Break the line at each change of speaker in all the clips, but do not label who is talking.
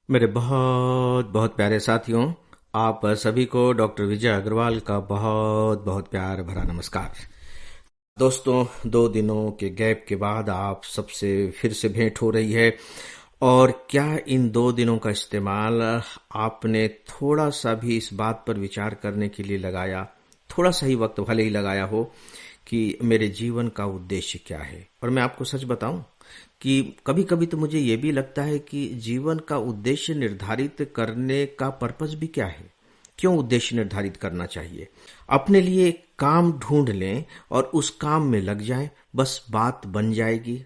मेरे बहुत बहुत प्यारे साथियों, आप सभी को डॉक्टर विजय अग्रवाल का बहुत बहुत प्यार भरा नमस्कार। दोस्तों, 2 दिनों के गैप के बाद आप सबसे फिर से भेंट हो रही है। और क्या इन 2 दिनों का इस्तेमाल आपने थोड़ा सा भी इस बात पर विचार करने के लिए लगाया, थोड़ा सा ही वक्त भले ही लगाया हो, कि मेरे जीवन का उद्देश्य क्या है? और मैं आपको सच बताऊं कि कभी कभी तो मुझे ये भी लगता है कि जीवन का उद्देश्य निर्धारित करने का पर्पस भी क्या है। क्यों उद्देश्य निर्धारित करना चाहिए? अपने लिए काम ढूंढ लें और उस काम में लग जाएं, बस बात बन जाएगी।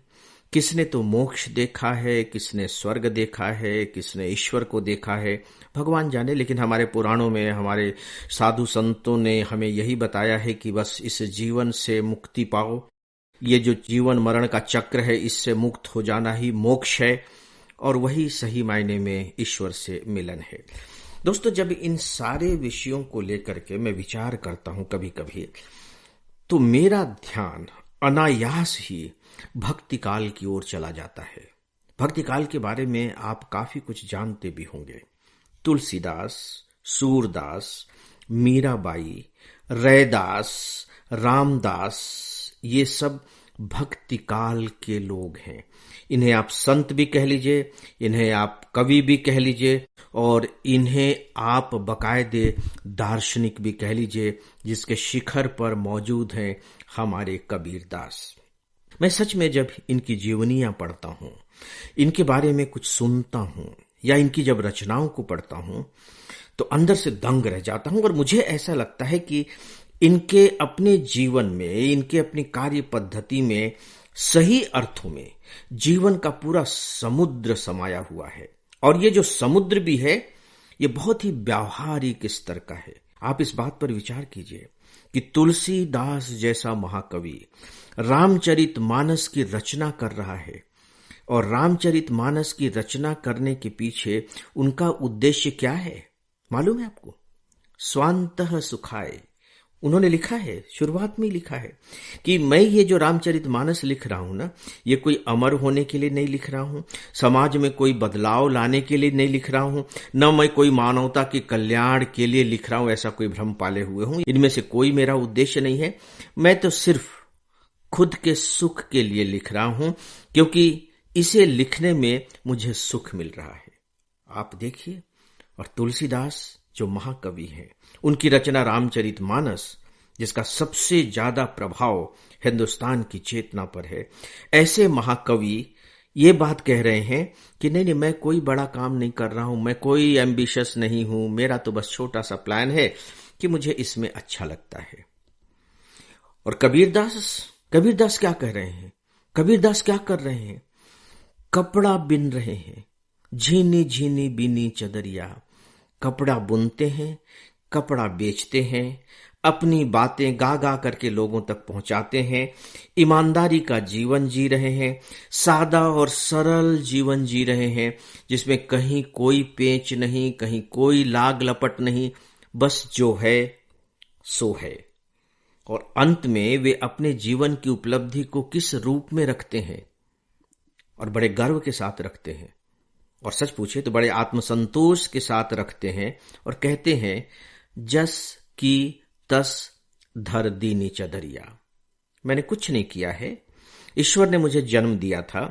किसने तो मोक्ष देखा है, किसने स्वर्ग देखा है, किसने ईश्वर को देखा है, भगवान जाने। लेकिन हमारे पुराणों में, हमारे साधु संतों ने हमें यही बताया है कि बस इस जीवन से मुक्ति पाओ। ये जो जीवन मरण का चक्र है, इससे मुक्त हो जाना ही मोक्ष है, और वही सही मायने में ईश्वर से मिलन है। दोस्तों, जब इन सारे विषयों को लेकर के मैं विचार करता हूं कभी कभी, तो मेरा ध्यान अनायास ही भक्ति काल की ओर चला जाता है। भक्ति काल के बारे में आप काफी कुछ जानते भी होंगे। तुलसीदास, सूरदास, मीराबाई, रैदास, रामदास, ये सब भक्ति काल के लोग हैं। इन्हें आप संत भी कह लीजिए, इन्हें आप कवि भी कह लीजिए, और इन्हें आप बाकायदे दार्शनिक भी कह लीजिए, जिसके शिखर पर मौजूद हैं हमारे कबीरदास। मैं सच में जब इनकी जीवनियां पढ़ता हूं, इनके बारे में कुछ सुनता हूं, या इनकी जब रचनाओं को पढ़ता हूं, तो अंदर से दंग रह जाता हूं। और मुझे ऐसा लगता है कि इनके अपने जीवन में, इनके अपनी कार्य पद्धति में सही अर्थों में जीवन का पूरा समुद्र समाया हुआ है। और ये जो समुद्र भी है, ये बहुत ही व्यावहारिक स्तर का है। आप इस बात पर विचार कीजिए कि तुलसीदास जैसा महाकवि रामचरितमानस की रचना कर रहा है, और रामचरितमानस की रचना करने के पीछे उनका उद्देश्य क्या है मालूम है आपको? स्वांतः सुखाय। उन्होंने लिखा है, शुरुआत में ही लिखा है कि मैं ये जो रामचरितमानस लिख रहा हूं ना, ये कोई अमर होने के लिए नहीं लिख रहा हूं, समाज में कोई बदलाव लाने के लिए नहीं लिख रहा हूं, न मैं कोई मानवता के कल्याण के लिए लिख रहा हूं, ऐसा कोई भ्रम पाले हुए हूं। इनमें से कोई मेरा उद्देश्य नहीं है। मैं तो सिर्फ खुद के सुख के लिए लिख रहा हूं, क्योंकि इसे लिखने में मुझे सुख मिल रहा है। आप देखिए, और तुलसीदास जो महाकवि हैं, उनकी रचना रामचरितमानस, जिसका सबसे ज्यादा प्रभाव हिंदुस्तान की चेतना पर है, ऐसे महाकवि ये बात कह रहे हैं कि नहीं नहीं, मैं कोई बड़ा काम नहीं कर रहा हूं, मैं कोई एम्बिशियस नहीं हूं, मेरा तो बस छोटा सा प्लान है कि मुझे इसमें अच्छा लगता है। और कबीरदास क्या कह रहे हैं? कबीरदास क्या कर रहे हैं? कपड़ा बिन रहे हैं, झीनी झीनी बीनी चदरिया। कपड़ा बुनते हैं, कपड़ा बेचते हैं, अपनी बातें गा गा करके लोगों तक पहुंचाते हैं, ईमानदारी का जीवन जी रहे हैं, सादा और सरल जीवन जी रहे हैं, जिसमें कहीं कोई पेच नहीं, कहीं कोई लाग लपट नहीं, बस जो है सो है। और अंत में वे अपने जीवन की उपलब्धि को किस रूप में रखते हैं, और बड़े गर्व के साथ रखते हैं, और सच पूछे तो बड़े आत्मसंतोष के साथ रखते हैं, और कहते हैं, जस की तस धर दीनी चदरिया। मैंने कुछ नहीं किया है, ईश्वर ने मुझे जन्म दिया था,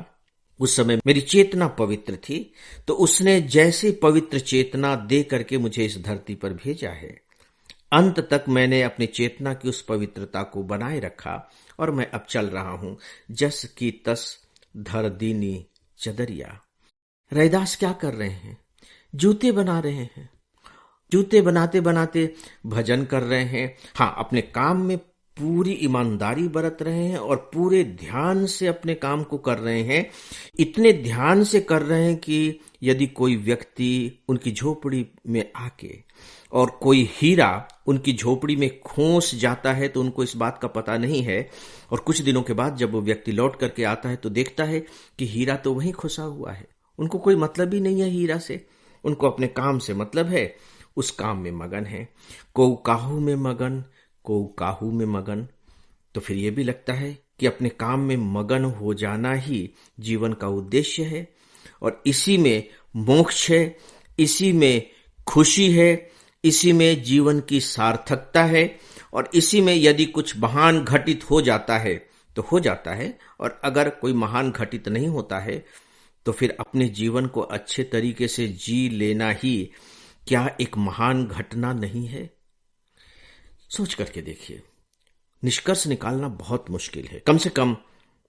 उस समय मेरी चेतना पवित्र थी, तो उसने जैसे पवित्र चेतना दे करके मुझे इस धरती पर भेजा है। अंत तक मैंने अपनी चेतना की उस पवित्रता को बनाए रखा, और मैं अब चल रहा हूं, जस की तस धर दीनी चदरिया। रैदास क्या कर रहे हैं? जूते बना रहे हैं, जूते बनाते बनाते भजन कर रहे हैं। हाँ, अपने काम में पूरी ईमानदारी बरत रहे हैं, और पूरे ध्यान से अपने काम को कर रहे हैं। इतने ध्यान से कर रहे हैं कि यदि कोई व्यक्ति उनकी झोपड़ी में आके और कोई हीरा उनकी झोपड़ी में खोस जाता है, तो उनको इस बात का पता नहीं है, और कुछ दिनों के बाद जब वो व्यक्ति लौट करके आता है तो देखता है कि हीरा तो वहीं खोसा हुआ है। उनको कोई मतलब ही नहीं है हीरा से, उनको अपने काम से मतलब है, उस काम में मगन है। को काहू में मगन, को काहू में मगन। तो फिर ये भी लगता है कि अपने काम में मगन हो जाना ही जीवन का उद्देश्य है, और इसी में मोक्ष है, इसी में खुशी है, इसी में जीवन की सार्थकता है और इसी में यदि कुछ महान घटित हो जाता है तो हो जाता है, और अगर कोई महान घटित नहीं होता है तो फिर अपने जीवन को अच्छे तरीके से जी लेना ही क्या एक महान घटना नहीं है? सोच करके देखिए। निष्कर्ष निकालना बहुत मुश्किल है, कम से कम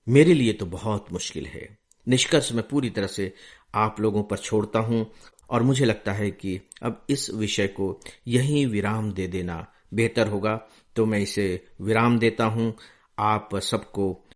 मेरे लिए तो बहुत मुश्किल है। निष्कर्ष मैं पूरी तरह से आप लोगों पर छोड़ता हूं और मुझे लगता है कि अब इस विषय को यहीं विराम दे देना बेहतर होगा, तो मैं इसे विराम देता हूं। आप सबको